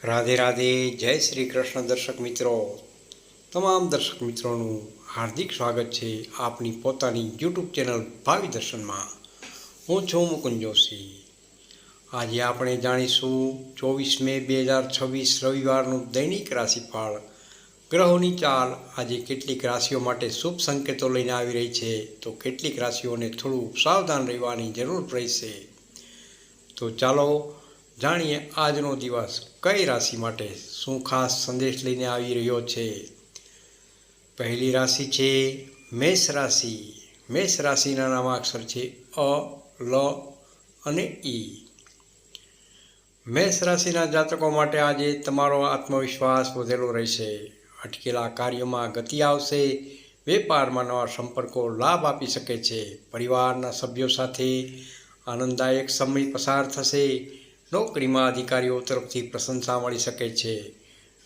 રાધે રાધે, જય શ્રી કૃષ્ણ. દર્શક મિત્રો, તમામ દર્શક મિત્રોનું હાર્દિક સ્વાગત છે આપની પોતાની યુટ્યુબ ચેનલ ભાવિ દર્શનમાં. હું છું મુકુંદ જોશી. આજે આપણે જાણીશું 24 મે 2026 રવિવારનું દૈનિક રાશિફળ. ગ્રહોની ચાલ આજે કેટલીક રાશિઓ માટે શુભ સંકેતો લઈને આવી રહી છે, તો કેટલીક રાશિઓને થોડું સાવધાન રહેવાની જરૂર રહેશે. તો ચાલો જાણીએ આજનો દિવસ કઈ રાશિ માટે શું ખાસ સંદેશ લઈને આવી રહ્યો છે. પહેલી રાશિ છે મેષ રાશિ. મેષ રાશિના નામાક્ષર છે અ, લ અને ઈ. મેષ રાશિના જાતકો માટે આજે તમારો આત્મવિશ્વાસ વધેલો રહેશે. અટકેલા કાર્યોમાં ગતિ આવશે. વેપારમાં નવા સંપર્કો લાભ આપી શકે છે. પરિવારના સભ્યો સાથે આનંદદાયક સમય પસાર થશે. નોકરીમાં અધિકારીઓ તરફથી પ્રશંસા મળી શકે છે.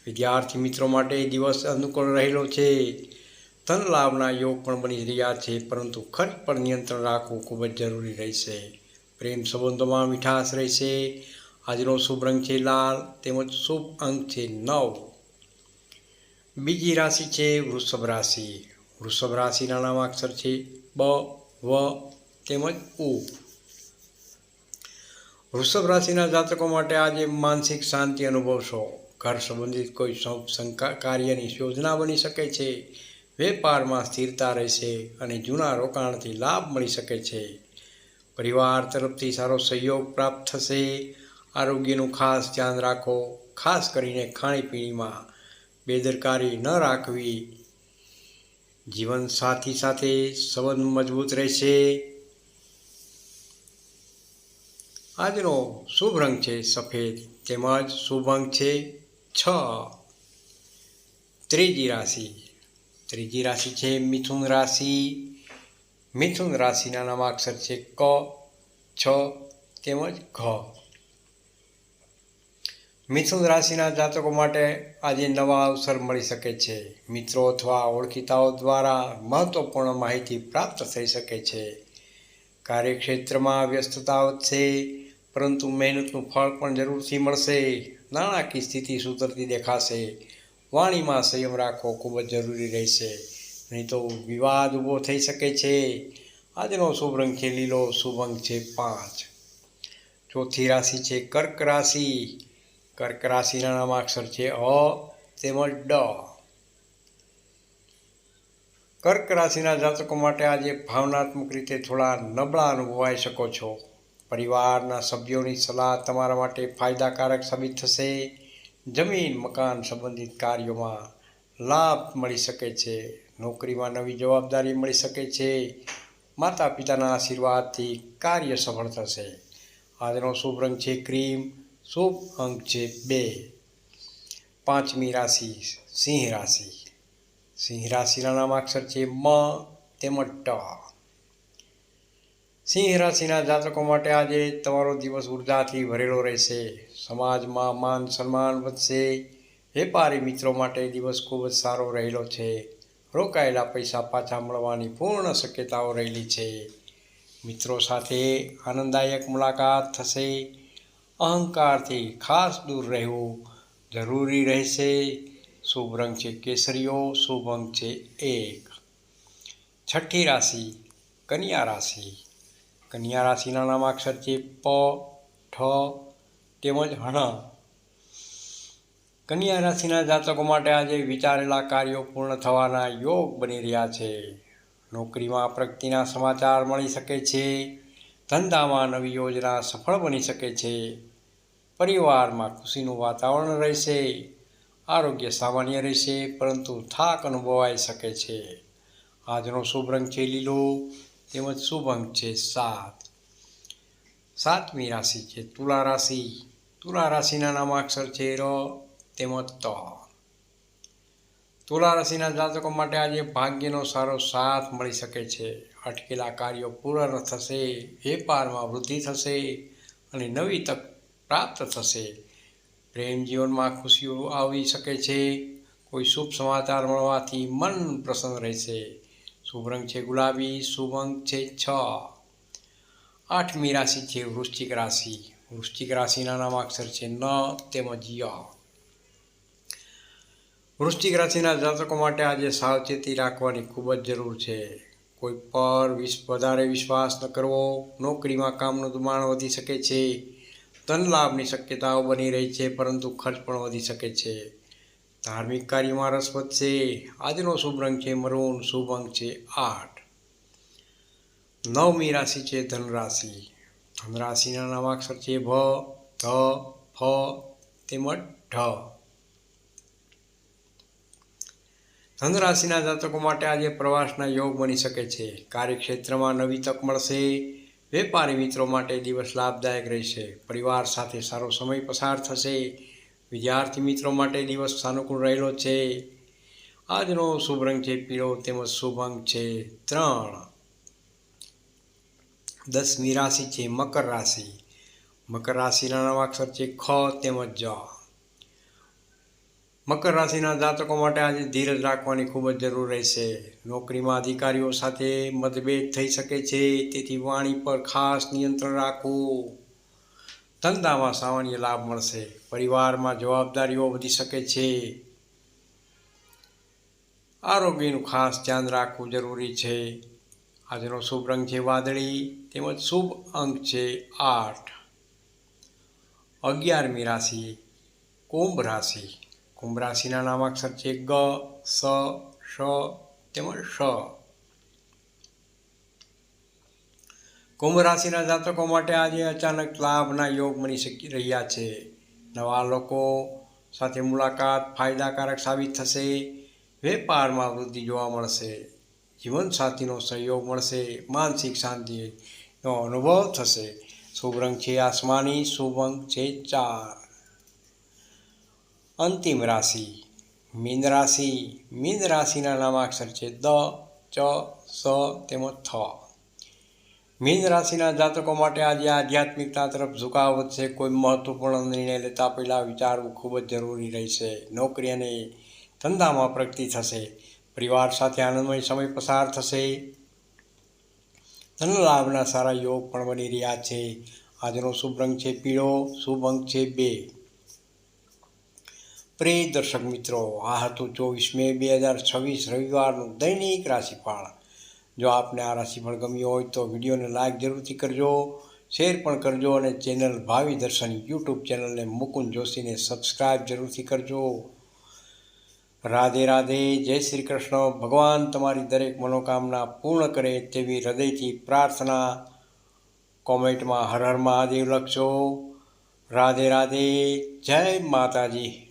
વિદ્યાર્થી મિત્રો માટે દિવસ અનુકૂળ રહેલો છે. ધન લાભના યોગ પણ બની રહ્યા છે, પરંતુ ખર્ચ પર નિયંત્રણ રાખવું ખૂબ જ જરૂરી રહેશે. પ્રેમ સંબંધોમાં મીઠાશ રહેશે. આજનો શુભ રંગ છે લાલ, તેમજ શુભ અંક છે 9. બીજી રાશિ છે વૃષભ રાશિ. વૃષભ રાશિના નામાક્ષર છે બ, વ તેમજ ઉ. વૃષભ રાશિના જાતકો માટે આજે માનસિક શાંતિ અનુભવશો. ઘર સંબંધિત કોઈ કાર્યની યોજના બની શકે છે. વેપારમાં સ્થિરતા રહેશે અને જૂના રોકાણથી લાભ મળી શકે છે. પરિવાર તરફથી સારો સહયોગ પ્રાપ્ત થશે. આરોગ્યનું ખાસ ધ્યાન રાખો. ખાસ કરીને ખાણીપીણીમાં બેદરકારી ન રાખવી. જીવનસાથી સાથે સંબંધ મજબૂત રહેશે. આજનો શુભ રંગ છે સફેદ, તેમજ શુભ અંક છે 6. ત્રીજી રાશિ. ત્રીજી રાશિ છે મિથુન રાશિ. મિથુન રાશિના નામાક્ષર છે ક, છ તેમજ ઘ. મિથુન રાશિના જાતકો માટે આજે નવા અવસર મળી શકે છે. મિત્રો અથવા ઓળખીતાઓ દ્વારા મહત્વપૂર્ણ માહિતી પ્રાપ્ત થઈ શકે છે. કાર્યક્ષેત્રમાં વ્યસ્તતા વધશે, પરંતુ મહેનતનું ફળ પણ જરૂરથી મળશે. નાણાકીય સ્થિતિ સુધરતી દેખાશે. વાણીમાં સંયમ રાખવો ખૂબ જ જરૂરી રહેશે, નહીં તો વિવાદ ઊભો થઈ શકે છે. આજનો શુભ રંગ છે લીલો, શુભ અંક છે 5. ચોથી રાશિ છે કર્ક રાશિ. કર્ક રાશિના નામાક્ષર છે અ તેમજ ડ. કર્ક રાશિના જાતકો માટે આજે ભાવનાત્મક રીતે થોડા નબળા અનુભવાઈ શકો છો. પરિવારના સભ્યોની સલાહ તમારા માટે ફાયદાકારક સાબિત થશે. જમીન મકાન સંબંધિત કાર્યોમાં લાભ મળી શકે છે. નોકરીમાં નવી જવાબદારી મળી શકે છે. માતા પિતાના આશીર્વાદથી કાર્ય સફળ થશે. આજનો શુભ રંગ છે ક્રીમ, શુભ અંક છે 2. પાંચમી રાશિ સિંહ રાશિ. સિંહ રાશિના નામાક્ષર છે મ તેમજ ટ. સિંહ રાશિના જાતકો માટે આજે તમારો દિવસ ઉર્જાથી ભરેલો રહેશે. સમાજમાં માન સન્માન વધશે. વેપારી મિત્રો માટે દિવસ ખૂબ જ સારો રહેલો છે. રોકાયેલા પૈસા પાછા મળવાની પૂર્ણ શક્યતાઓ રહેલી છે. મિત્રો સાથે આનંદદાયક મુલાકાત થશે. અહંકારથી ખાસ દૂર રહેવું જરૂરી રહેશે. શુભ રંગ છે કેસરીયો, શુભ અંક છે 1. છઠ્ઠી રાશિ કન્યા રાશિ. કન્યા રાશિના નામાક્ષર છે પ, ઠ તેમજ હણ. કન્યા રાશિના જાતકો માટે આજે વિચારેલા કાર્યો પૂર્ણ થવાના યોગ બની રહ્યા છે. નોકરીમાં પ્રગતિના સમાચાર મળી શકે છે. ધંધામાં નવી યોજના સફળ બની શકે છે. પરિવારમાં ખુશીનું વાતાવરણ રહેશે. આરોગ્ય સામાન્ય રહેશે, પરંતુ થાક અનુભવાઈ શકે છે. આજનો શુભ રંગ છે લીલો, તેમજ શુભ અંક છે 7. સાતમી રાશિ છે તુલા રાશિ. તુલા રાશિના નામાક્ષર છે ર તેમજ ત. તુલા રાશિના જાતકો માટે આજે ભાગ્યનો સારો સાથ મળી શકે છે. અટકેલા કાર્યો પૂર્ણ થશે. વેપારમાં વૃદ્ધિ થશે અને નવી તક પ્રાપ્ત થશે. પ્રેમ જીવનમાં ખુશીઓ આવી શકે છે. કોઈ શુભ સમાચાર મળવાથી મન પ્રસન્ન રહેશે. શુભ રંગ છે ગુલાબી, શુભ અંક છે 6. આઠમી રાશિ છે વૃશ્ચિક રાશિ. વૃશ્ચિક રાશિના નામાક્ષર છે ન તેમજ ય. વૃશ્ચિક રાશિના જાતકો માટે આજે સાવચેતી રાખવાની ખૂબ જ જરૂર છે. કોઈ પર વધારે વિશ્વાસ ન કરવો. નોકરીમાં કામનું દબાણ વધી શકે છે. ધન લાભની શક્યતાઓ બની રહી છે, પરંતુ ખર્ચ પણ વધી શકે છે. ધાર્મિક કાર્યમાં રસ વધશે. આજનો શુભ રંગ છે મરૂન. શુભ અંક છે 8. 9મી રાશિ છે ધનરાશિ. ધનરાશિના નામાક્ષર છે ભ, ધ, ફ તેમજ ઢ. ધનરાશિના જાતકો માટે આજે પ્રવાસના યોગ બની શકે છે. કાર્યક્ષેત્રમાં નવી તક મળશે. વેપારી મિત્રો માટે દિવસ લાભદાયક રહેશે. પરિવાર સાથે સારો સમય પસાર થશે. વિદ્યાર્થી મિત્રો માટે દિવસ સાનુકૂળ રહેલો છે. આજનો શુભ રંગ છે પીળો તેમજ શુભ અંક છે 3. 10મી રાશિ છે મકર રાશિ. મકર રાશિના નામાક્ષર છે ખ તેમજ જ. મકર રાશિના જાતકો માટે આજે ધીરજ રાખવાની ખૂબ જ જરૂર રહેશે. નોકરીમાં અધિકારીઓ સાથે મતભેદ થઈ શકે છે, તેથી વાણી પર ખાસ નિયંત્રણ રાખવું. ધંધામાં સામાન્ય લાભ મળશે. પરિવારમાં જવાબદારીઓ વધી શકે છે. આરોગ્યનું ખાસ ધ્યાન રાખવું જરૂરી છે. આજનો શુભ રંગ છે વાદળી તેમજ શુભ અંક છે 8. 11મી રાશિ કુંભ રાશિ. કુંભ રાશિના નામાક્ષર છે ગ, સ, શ તેમજ શ. કુંભ રાશિના જાતકો માટે આજે અચાનક લાભના યોગ બની શકી રહ્યા છે. નવા લોકો સાથે મુલાકાત ફાયદાકારક સાબિત થશે. વેપારમાં વૃદ્ધિ જોવા મળશે. જીવનસાથીનો સહયોગ મળશે. માનસિક શાંતિનો અનુભવ થશે. શુભ રંગ છે આસમાની. શુભ અંક છે 4. અંતિમ રાશિ મીન રાશિ. મીન રાશિના નામાક્ષર છે દ, ચ, સ તેમજ થ. મીન રાશિના જાતકો માટે આજે આધ્યાત્મિકતા તરફ ઝુકાવ વધશે. કોઈ મહત્વપૂર્ણ નિર્ણય લેતા પહેલાં વિચારવું ખૂબ જ જરૂરી રહેશે. નોકરી અને ધંધામાં પ્રગતિ થશે. પરિવાર સાથે આનંદમય સમય પસાર થશે. ધન લાભના સારા યોગ પણ બની રહ્યા છે. આજનો શુભ રંગ છે પીળો. શુભ અંક છે 2. પ્રિય દર્શક મિત્રો, આ હતું 24 મે 2026 રવિવારનું દૈનિક રાશિફળ. જો આપને આ રાશિફળ ગમ્યું હોય તો વિડીયોને લાઈક જરૂરથી કરજો, શેર પણ કરજો અને ચેનલ ભાવિ દર્શન યુટ્યુબ ચેનલને મુકુંદ જોશીને સબસ્ક્રાઈબ જરૂરથી કરજો. રાધે રાધે. જય શ્રી કૃષ્ણ. ભગવાન તમારી દરેક મનોકામના પૂર્ણ કરે તેવી હૃદયથી પ્રાર્થના. કોમેન્ટમાં હર હર મહાદેવ લખજો. રાધે રાધે. જય માતાજી.